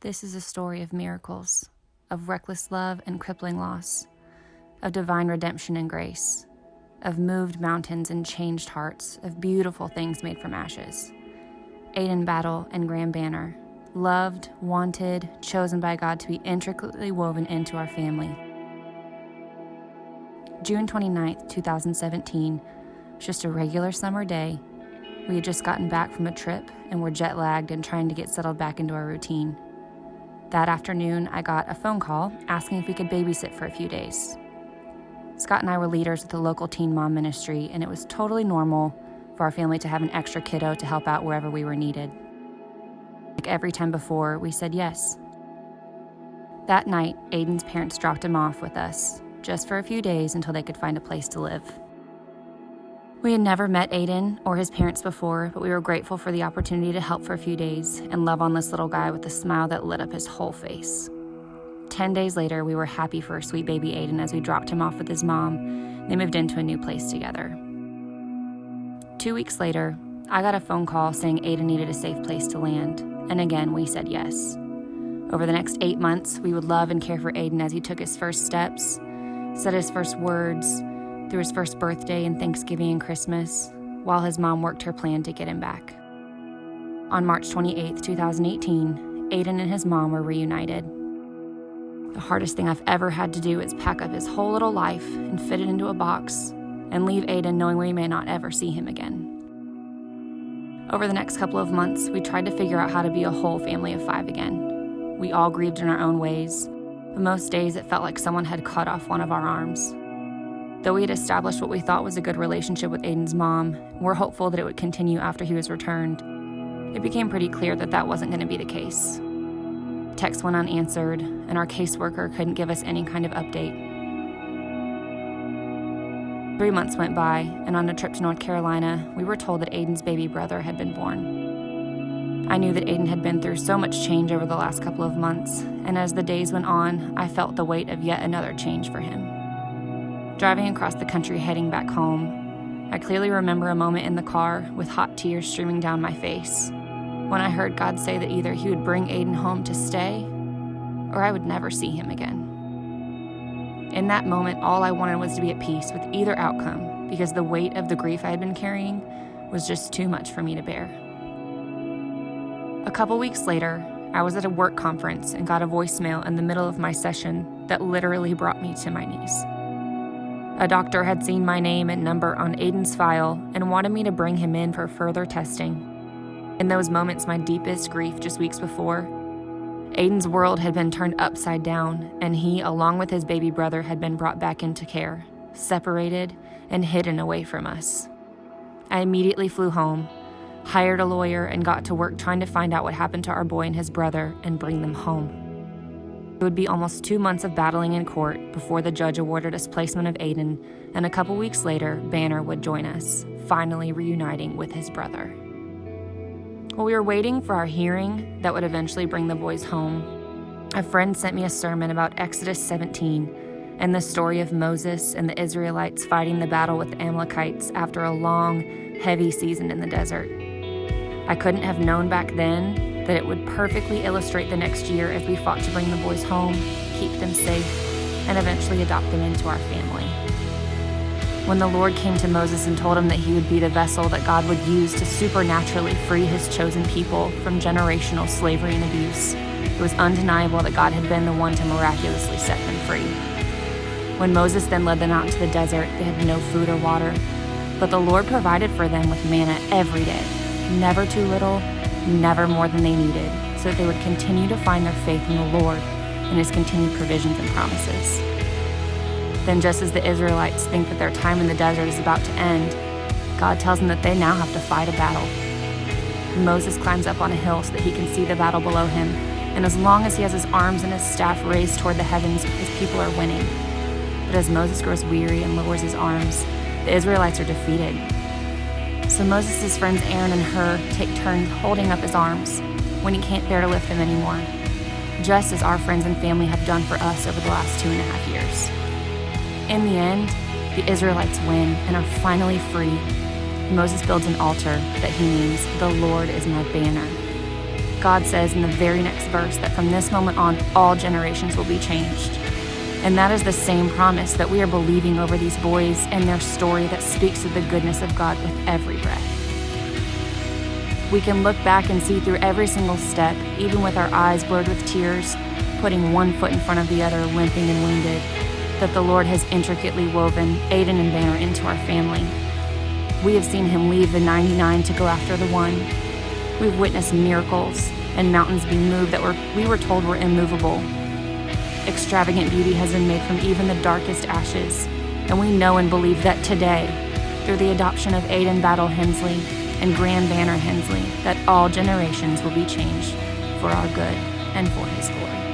This is a story of miracles, of reckless love and crippling loss, of divine redemption and grace, of moved mountains and changed hearts, of beautiful things made from ashes. Aiden Battle and Graham Banner, loved, wanted, chosen by God to be intricately woven into our family. June 29th, 2017, was just a regular summer day. We had just gotten back from a trip and were jet lagged and trying to get settled back into our routine. That afternoon, I got a phone call asking if we could babysit for a few days. Scott and I were leaders at the local teen mom ministry, and it was totally normal for our family to have an extra kiddo to help out wherever we were needed. Like every time before, we said yes. That night, Aiden's parents dropped him off with us, just for a few days until they could find a place to live. We had never met Aiden or his parents before, but we were grateful for the opportunity to help for a few days and love on this little guy with a smile that lit up his whole face. 10 days later, we were happy for sweet baby Aiden as we dropped him off with his mom. They moved into a new place together. 2 weeks later, I got a phone call saying Aiden needed a safe place to land, and again, we said yes. Over the next 8 months, we would love and care for Aiden as he took his first steps, said his first words, through his first birthday and Thanksgiving and Christmas, while his mom worked her plan to get him back. On March 28, 2018, Aiden and his mom were reunited. The hardest thing I've ever had to do is pack up his whole little life and fit it into a box and leave Aiden knowing we may not ever see him again. Over the next couple of months, we tried to figure out how to be a whole family of 5 again. We all grieved in our own ways, but most days it felt like someone had cut off one of our arms. Though we had established what we thought was a good relationship with Aiden's mom, we're hopeful that it would continue after he was returned. It became pretty clear that that wasn't going to be the case. Texts went unanswered, and our caseworker couldn't give us any kind of update. 3 months went by, and on a trip to North Carolina, we were told that Aiden's baby brother had been born. I knew that Aiden had been through so much change over the last couple of months, and as the days went on, I felt the weight of yet another change for him. Driving across the country heading back home, I clearly remember a moment in the car with hot tears streaming down my face when I heard God say that either he would bring Aiden home to stay or I would never see him again. In that moment, all I wanted was to be at peace with either outcome because the weight of the grief I had been carrying was just too much for me to bear. A couple weeks later, I was at a work conference and got a voicemail in the middle of my session that literally brought me to my knees. A doctor had seen my name and number on Aiden's file and wanted me to bring him in for further testing. In those moments, my deepest grief just weeks before, Aiden's world had been turned upside down, and he, along with his baby brother, had been brought back into care, separated, and hidden away from us. I immediately flew home, hired a lawyer, and got to work trying to find out what happened to our boy and his brother and bring them home. It would be almost 2 months of battling in court before the judge awarded us placement of Aiden, and a couple weeks later, Banner would join us, finally reuniting with his brother. While we were waiting for our hearing that would eventually bring the boys home, a friend sent me a sermon about Exodus 17 and the story of Moses and the Israelites fighting the battle with the Amalekites after a long, heavy season in the desert. I couldn't have known back then that it would perfectly illustrate the next year as we fought to bring the boys home, keep them safe, and eventually adopt them into our family. When the Lord came to Moses and told him that he would be the vessel that God would use to supernaturally free his chosen people from generational slavery and abuse, it was undeniable that God had been the one to miraculously set them free. When Moses then led them out into the desert, they had no food or water, but the Lord provided for them with manna every day, never too little, never more than they needed, so that they would continue to find their faith in the Lord and his continued provisions and promises. Then just as the Israelites think that their time in the desert is about to end, God tells them that they now have to fight a battle. Moses climbs up on a hill so that he can see the battle below him, and as long as he has his arms and his staff raised toward the heavens, his people are winning. But as Moses grows weary and lowers his arms, the Israelites are defeated. So Moses' friends Aaron and Hur take turns holding up his arms when he can't bear to lift them anymore, just as our friends and family have done for us over the last 2.5 years. In the end, the Israelites win and are finally free. Moses builds an altar that he names, "The Lord is my banner." God says in the very next verse that from this moment on, all generations will be changed. And that is the same promise that we are believing over these boys and their story that speaks of the goodness of God with every breath. We can look back and see through every single step, even with our eyes blurred with tears, putting one foot in front of the other, limping and wounded, that the Lord has intricately woven Aiden and Banner into our family. We have seen him leave the 99 to go after the one. We've witnessed miracles and mountains be moved that we were told were immovable. Extravagant beauty has been made from even the darkest ashes, and we know and believe that today, through the adoption of Aiden Battle Hensley and Grand Banner Hensley, that all generations will be changed for our good and for His glory.